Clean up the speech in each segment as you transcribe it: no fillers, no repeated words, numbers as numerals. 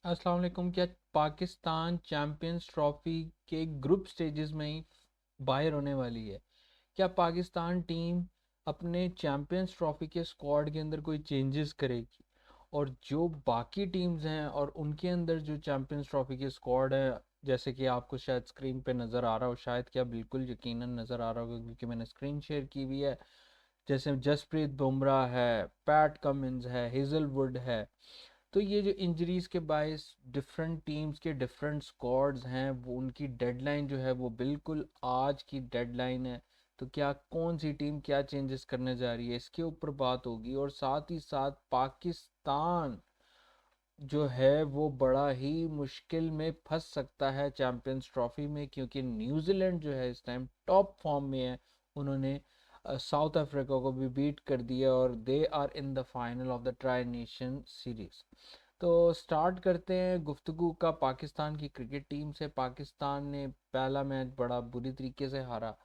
अस्सलाम वालेकुम। क्या पाकिस्तान चैंपियंस ट्रॉफी के ग्रुप स्टेजेस में ही बाहर होने वाली है? क्या पाकिस्तान टीम अपने चैंपियंस ट्रॉफी के स्क्वाड के अंदर कोई चेंजेस करेगी? और जो बाकी टीम्स हैं और उनके अंदर जो चैंपियंस ट्रॉफी के स्क्वाड है, जैसे कि आपको शायद स्क्रीन पे नज़र आ रहा हो, शायद क्या बिल्कुल यकीनन नज़र आ रहा होगा क्योंकि मैंने स्क्रीन शेयर की हुई है। जैसे जसप्रीत बुमराह है, पैट कमिंस है, हेजलवुड है। तो ये जो इंजरीज के बायस डिफरेंट टीम्स के डिफरेंट स्क्वाड्स हैं, वो उनकी डेडलाइन जो है वो बिल्कुल आज की डेडलाइन है। तो क्या कौन सी टीम क्या चेंजेस करने जा रही है, इसके ऊपर बात होगी। और साथ ही साथ पाकिस्तान जो है वो बड़ा ही मुश्किल में फंस सकता है चैंपियंस ट्रॉफी में, क्योंकि न्यूजीलैंड जो है इस टाइम टॉप फॉर्म में है। उन्होंने साउथ अफ्रीका को भी बीट कर दिया और they are in the final of the tri nation series. तो स्टार्ट करते हैं गुफ्तगू का पाकिस्तान की क्रिकेट टीम से। पाकिस्तान ने पहला मैच बड़ा बुरी तरीके से हारा।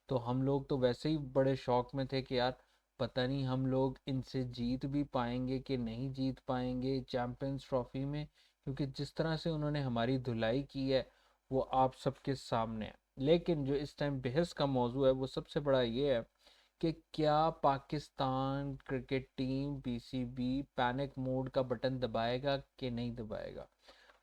तो हम लोग तो वैसे ही बड़े शौक में थे कि यार पता नहीं हम लोग इनसे जीत भी पाएंगे कि नहीं जीत पाएंगे चैंपियंस ट्रॉफी में, क्योंकि जिस तरह से उन्होंने हमारी धुलाई की है वो आप सबके सामने है। लेकिन जो इस टाइम बहस का मौजू है वो सबसे बड़ा ये है कि क्या Pakistan cricket team PCB panic mode का बटन दबाएगा कि नहीं दबाएगा।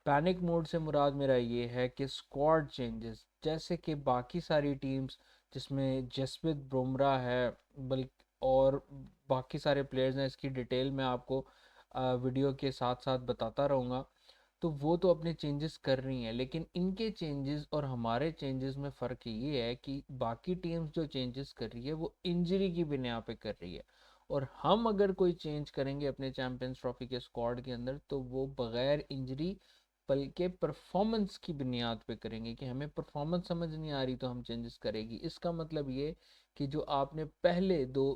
पैनिक मोड से मुराद मेरा ये है कि स्क्वाड चेंजेस, जैसे कि बाकी सारी टीम्स जिसमें जसप्रीत बुमराह है, बल्कि और बाकी सारे प्लेयर्स हैं, इसकी डिटेल मैं आपको वीडियो के साथ साथ बताता रहूँगा। तो वो तो अपने चेंजेस कर रही हैं, लेकिन इनके चेंजेस और हमारे चेंजेस में फ़र्क ये है कि बाकी टीम्स जो चेंजेस कर रही है वो इंजरी की बिना पे कर रही है, और हम अगर कोई चेंज करेंगे अपने चैंपियंस ट्रॉफी के स्क्वाड के अंदर तो वो बगैर इंजरी बल्कि परफॉर्मेंस की बुनियाद पे करेंगे कि हमें परफॉर्मेंस समझ नहीं आ रही तो हम चेंजेस करेंगे। इसका मतलब ये कि जो आपने पहले दो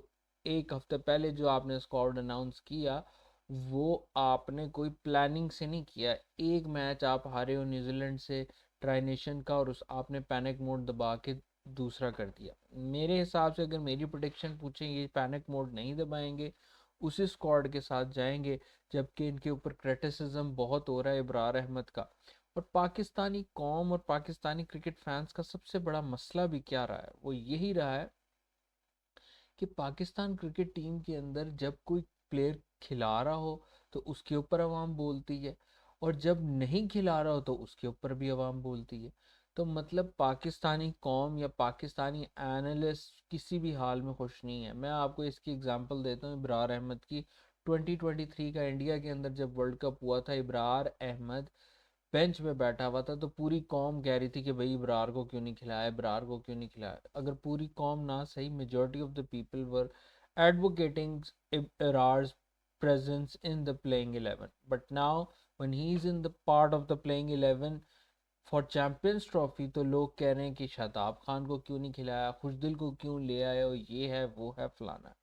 एक हफ्ते पहले जो आपने स्क्वाड अनाउंस किया वो आपने कोई प्लानिंग से नहीं किया। एक मैच आप हारे हो न्यूजीलैंड से ट्राई नेशन का, और उस आपने पैनिक मोड दबा के दूसरा कर दिया। मेरे हिसाब से अगर मेरी प्रोडिक्शन पूछें, ये पैनिक मोड नहीं दबाएंगे, उसी स्क्वाड के साथ जाएंगे। जबकि इनके ऊपर क्रिटिसिज्म बहुत हो रहा है इब्रार अहमद का। और पाकिस्तानी कौम और पाकिस्तानी क्रिकेट फैंस का सबसे बड़ा मसला भी क्या रहा है, वो यही रहा है कि पाकिस्तान क्रिकेट टीम के अंदर जब कोई प्लेयर खिला रहा हो तो उसके ऊपर आवाम बोलती है, और जब नहीं खिला रहा हो तो उसके ऊपर भी आवाम बोलती है। तो मतलब पाकिस्तानी कौम या पाकिस्तानी एनालिस्ट किसी भी हाल में खुश नहीं है। मैं आपको इसकी एग्जांपल देता हूँ इब्रार अहमद की। 2023 का इंडिया के अंदर जब वर्ल्ड कप हुआ था, इब्रार अहमद बेंच में बैठा हुआ था तो पूरी कौम कह रही थी कि भाई इब्रार को क्यों नहीं खिलाया, इब्रार को क्यों नहीं खिलाया। अगर पूरी कौम ना सही, majority of the people were advocating Ibrar's presence in the playing 11, but now when he is in the part of the playing 11 for champions trophy तो लोग कह रहे हैं कि शादाब खान को क्यों नहीं खिलाया, खुशदिल को क्यों ले आए हो, ये है वो है फलाना।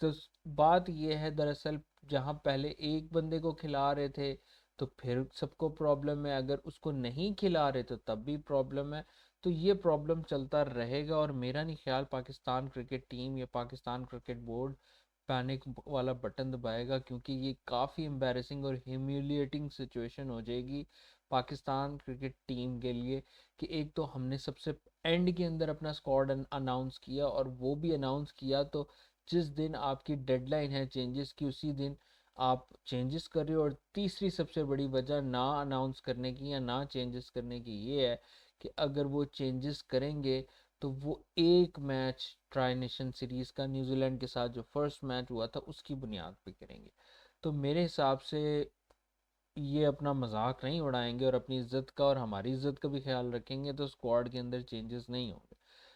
तो बात ये है दरअसल, जहाँ पहले एक बंदे को खिला रहे थे तो फिर सबको प्रॉब्लम है, अगर उसको नहीं खिला रहे तो तब भी प्रॉब्लम है। तो ये प्रॉब्लम चलता रहेगा, और मेरा नहीं ख्याल पाकिस्तान क्रिकेट टीम या पाकिस्तान क्रिकेट बोर्ड पैनिक वाला बटन दबाएगा, क्योंकि ये काफ़ी एम्बैरेसिंग और ह्यूमिलिएटिंग सिचुएशन हो जाएगी पाकिस्तान क्रिकेट टीम के लिए। कि एक तो हमने सबसे एंड के अंदर अपना स्क्वाड अनाउंस किया, और वो भी अनाउंस किया तो जिस दिन आपकी डेडलाइन है चेंजेस की उसी दिन आप चेंजेस कर रहे हो। और तीसरी सबसे बड़ी वजह ना अनाउंस करने की या ना चेंजेस करने की ये है कि अगर वो चेंजेस करेंगे तो वो एक मैच ट्राई नेशन सीरीज़ का न्यूजीलैंड के साथ जो फर्स्ट मैच हुआ था उसकी बुनियाद पे करेंगे। तो मेरे हिसाब से ये अपना मजाक नहीं उड़ाएंगे और अपनी इज्जत का और हमारी इज्जत का भी ख्याल रखेंगे, तो स्क्वाड के अंदर चेंजेस नहीं होंगे।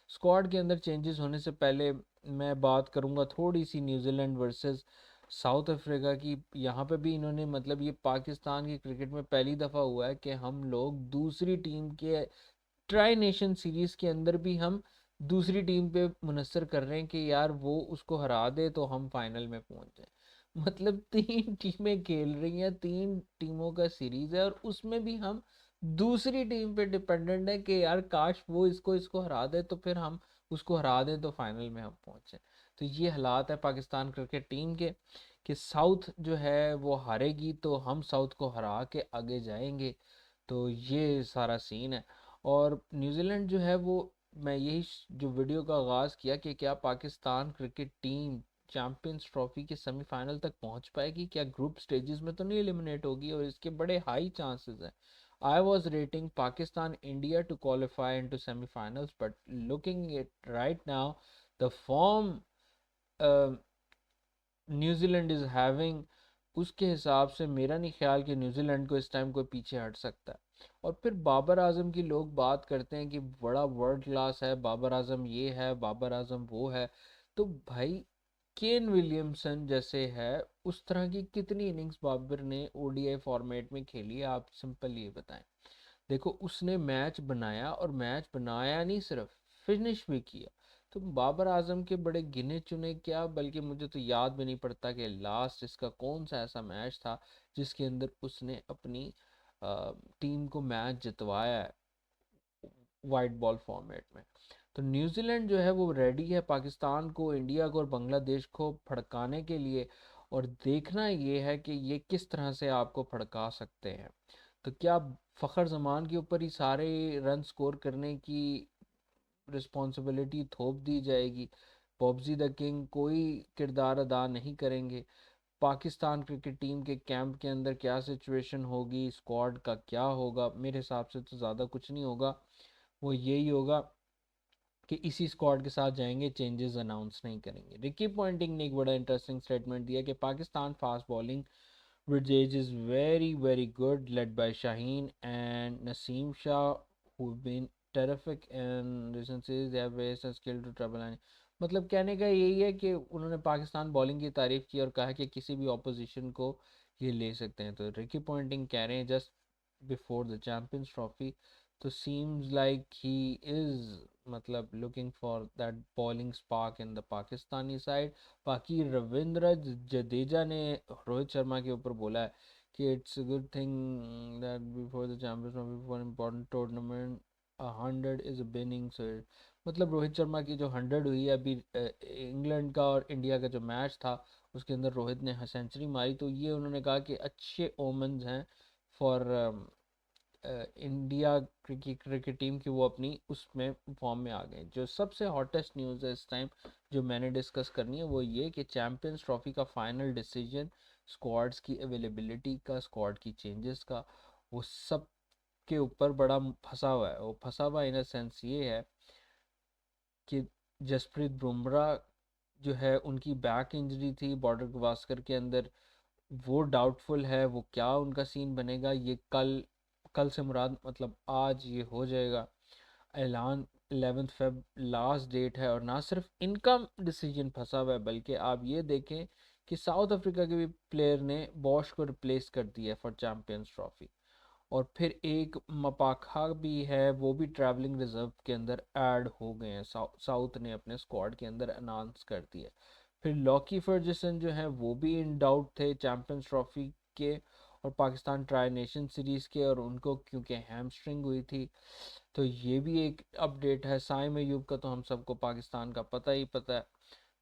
स्क्वाड के अंदर चेंजेस होने से पहले मैं बात करूंगा थोड़ी सी न्यूजीलैंड वर्सेस साउथ अफ्रीका की। यहाँ पे भी इन्होंने मतलब ये पाकिस्तान की क्रिकेट में पहली दफ़ा हुआ है कि हम लोग दूसरी टीम के ट्राई नेशन सीरीज़ के अंदर भी हम दूसरी टीम पे मुनसर कर रहे हैं कि यार वो उसको हरा दे तो हम फाइनल में पहुंच जाए। मतलब तीन टीमें खेल रही हैं, तीन टीमों का सीरीज़ है, और उसमें भी हम दूसरी टीम पे डिपेंडेंट है कि यार काश वो इसको इसको हरा दे तो फिर हम उसको हरा दें तो फाइनल में हम पहुंचे। तो ये हालात है पाकिस्तान क्रिकेट टीम के। कि साउथ जो है वो हारेगी तो हम साउथ को हरा के आगे जाएंगे। तो ये सारा सीन है। और न्यूजीलैंड जो है वो, मैं यही जो वीडियो का आगाज़ किया कि क्या Pakistan cricket team champions trophy के सेमीफाइनल तक पहुंच पाएगी, क्या ग्रुप स्टेजेस में तो नहीं एलिमिनेट होगी, और इसके बड़े हाई चांसेस हैं। I was rating Pakistan India to qualify into semifinals, but looking at right now, the form uh, New Zealand is having, उसके हिसाब से मेरा नहीं ख्याल कि न्यूजीलैंड को इस टाइम कोई पीछे हट सकता है। और फिर बाबर आजम की लोग बात करते हैं कि बड़ा वर्ल्ड क्लास है बाबर आजम, ये है बाबर आजम वो है। तो भाई केन विलियमसन जैसे है, उस तरह की कितनी इनिंग्स बाबर ने ओडीआई फॉर्मेट में खेली है, आप सिंपल ये बताएं। देखो उसने मैच बनाया, और मैच बनाया नहीं सिर्फ, फिनिश भी किया। तो बाबर आजम के बड़े गिने चुने क्या, बल्कि मुझे तो याद भी नहीं पड़ता कि लास्ट इसका कौन सा ऐसा मैच था जिसके अंदर उसने अपनी टीम को मैच जितवाया है वाइट बॉल फॉर्मेट में। तो न्यूजीलैंड जो है वो रेडी है पाकिस्तान को, इंडिया को और बांग्लादेश को भड़काने के लिए। और देखना ये है कि ये किस तरह से आपको भड़का सकते हैं। तो क्या फ़खर जमान के ऊपर ही सारे रन स्कोर करने की रिस्पॉन्सिबिलिटी थोप दी जाएगी, बॉब्जी द किंग कोई किरदार अदा नहीं करेंगे? पाकिस्तान क्रिकेट टीम के कैंप के अंदर क्या सिचुएशन होगी, स्क्वाड का क्या होगा? मेरे हिसाब से तो ज़्यादा कुछ नहीं होगा, वो यही होगा कि इसी स्क्वाड के साथ जाएंगे, चेंजेस अनाउंस नहीं करेंगे। रिकी पॉइंटिंग ने एक बड़ा इंटरेस्टिंग स्टेटमेंट दिया कि Pakistan fast bowling with age is very very good, led by Shaheen and Naseem Shah, who've been terrific in recent series. They have ways and skill to trouble and, मतलब कहने का यही है कि उन्होंने पाकिस्तान बॉलिंग की तारीफ की और कहा कि किसी भी ऑपोजिशन को ये ले सकते हैं। तो रिकी पॉइंटिंग कह रहे हैं just before the Champions trophy, तो सीम्स लाइक ही इज मतलब looking for that bowling spark in the Pakistani side. बाकी रविंद्र जडेजा ने रोहित शर्मा के ऊपर बोला है कि it's a good thing that before the Champions Trophy for important tournament 100 is a beginning. So मतलब रोहित शर्मा की जो 100 हुई है अभी इंग्लैंड का और इंडिया का जो मैच था उसके अंदर रोहित ने सेंचुरी मारी, तो ये उन्होंने कहा कि अच्छे ओमेंस हैं फॉर इंडिया क्रिकेट टीम की, वो अपनी उसमें फॉर्म में आ गए। जो सबसे हॉटेस्ट न्यूज़ है इस टाइम जो मैंने डिस्कस करनी है वो ये कि चैम्पियंस ट्रॉफी का फाइनल डिसीजन स्क्वाड्स की अवेलेबिलिटी का, स्क्वाड की चेंजेस का, वो सब के ऊपर बड़ा फंसा हुआ है। वो फंसा हुआ इन अ सेंस ये है कि जसप्रीत बुमराह जो है उनकी बैक इंजरी थी बॉर्डर गवास्कर के अंदर, वो डाउटफुल है, वो क्या उनका सीन बनेगा ये कल, कल से मुराद मतलब आज ये हो जाएगा ऐलान। 11 फ़रवरी लास्ट डेट है, और ना सिर्फ इनका डिसीजन फंसा हुआ है बल्कि आप ये देखें कि साउथ अफ्रीका के भी प्लेयर ने बॉश को रिप्लेस कर दिया है फॉर चैम्पियंस ट्रॉफी। और फिर एक मपाखा भी है, वो भी ट्रैवलिंग रिजर्व के अंदर ऐड हो गए हैं, साउथ ने अपने स्क्वाड के अंदर अनाउंस कर दिया। फिर लॉकी फर्जसन जो है वो भी इन डाउट थे चैम्पियंस ट्रॉफी के और पाकिस्तान ट्राई नेशन सीरीज़ के, और उनको क्योंकि हैमस्ट्रिंग हुई थी। तो ये भी एक अपडेट है। साइम अयूब का तो हम सबको पाकिस्तान का पता ही पता है।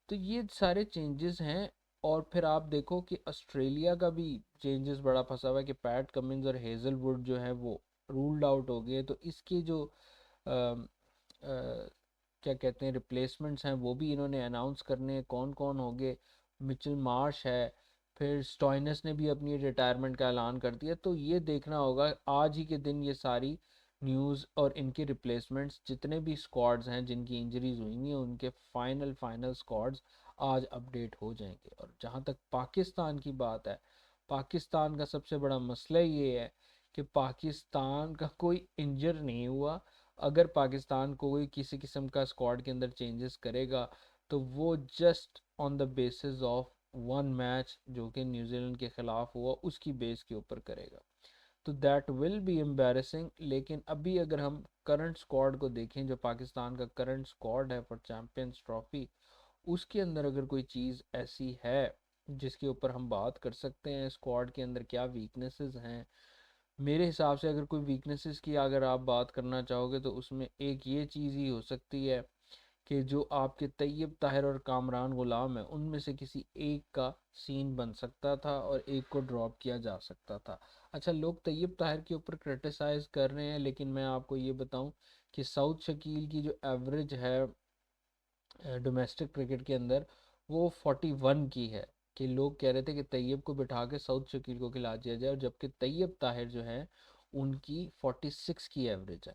तो ये सारे चेंजेस हैं। और फिर आप देखो कि ऑस्ट्रेलिया का भी चेंजेस बड़ा फंसा हुआ है कि पैट कमिंस और हेजलवुड जो है वो रूल्ड आउट हो गए। तो इसके जो क्या कहते हैं रिप्लेसमेंट्स हैं वो भी इन्होंने अनाउंस करने हैं, कौन कौन हो गए। मिचेल मार्श है, फिर स्टॉइनस ने भी अपनी रिटायरमेंट का ऐलान कर दिया। तो ये देखना होगा आज ही के दिन ये सारी न्यूज़ और इनके रिप्लेसमेंट्स, जितने भी स्क्वाड्स हैं जिनकी इंजरीज हुई हैं उनके फाइनल स्क्वाड्स आज अपडेट हो जाएंगे। और जहाँ तक पाकिस्तान की बात है, पाकिस्तान का सबसे बड़ा मसला ये है कि पाकिस्तान का कोई इंजर नहीं हुआ। अगर पाकिस्तान को कोई किसी किस्म का स्क्वाड के अंदर चेंजेस करेगा तो वो just on the basis of one match जो कि न्यूजीलैंड के ख़िलाफ़ हुआ उसकी बेस के ऊपर करेगा। तो दैट विल बी एम्बेरसिंग। लेकिन अभी अगर हम करंट स्क्वाड को देखें, जो पाकिस्तान का करंट स्क्वाड है फॉर चैम्पियंस ट्रॉफी, उसके अंदर अगर कोई चीज़ ऐसी है जिसके ऊपर हम बात कर सकते हैं स्क्वाड के अंदर क्या वीकनेसेस हैं, मेरे हिसाब से अगर कोई वीकनेसेस की अगर आप बात करना चाहोगे तो उसमें एक ये चीज़ ही हो सकती है कि जो आपके तैयब ताहिर और कामरान गुलाम है उनमें से किसी एक का सीन बन सकता था और एक को ड्रॉप किया जा सकता था। अच्छा, लोग तैयब ताहिर के ऊपर क्रिटिसाइज़ कर रहे हैं, लेकिन मैं आपको ये बताऊं कि सऊद शकील की जो एवरेज है डोमेस्टिक क्रिकेट के अंदर वो 41 की है। कि लोग कह रहे थे कि तैयब को बिठा के सऊद शकील को खिला दिया जाए, और जबकि तैयब ताहिर जो है उनकी 46 की एवरेज है।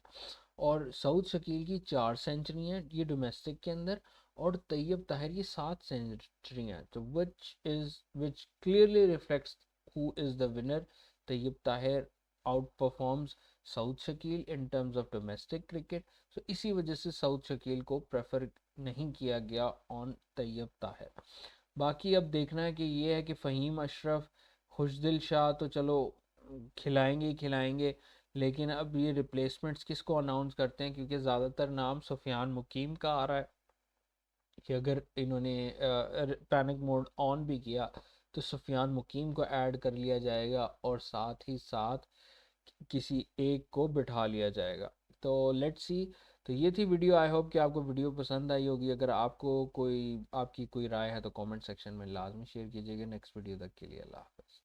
और सऊद शकील की 4 सेंचुरी हैं ये डोमेस्टिक के अंदर, और तैयब ताहिर की 7 सेंचुरी हैं। तो which clearly reflects who is the winner. Tayyab Tahir outperforms Saud Shakeel in terms of domestic cricket. तो इसी वजह से सऊद शकील को प्रेफर नहीं किया गया ऑन तैयब ताहिर। बाकी अब देखना है कि ये है कि फ़हीम अशरफ, खुशदिल शाह तो चलो खिलाएंगे ही खिलाएंगे, लेकिन अब ये रिप्लेसमेंट्स किसको अनाउंस करते हैं, क्योंकि ज़्यादातर नाम सुफियान मुकीम का आ रहा है कि अगर इन्होंने पैनिक मोड ऑन भी किया तो सुफियान मुकीम को ऐड कर लिया जाएगा और साथ ही साथ किसी एक को बिठा लिया जाएगा। तो लेट्स सी। तो ये थी वीडियो। आई होप कि आपको वीडियो पसंद आई होगी। अगर आपको कोई आपकी कोई राय है तो कमेंट सेक्शन में लाजमी शेयर कीजिएगा। नेक्स्ट वीडियो तक के लिए अल्लाह हाफ़िज़।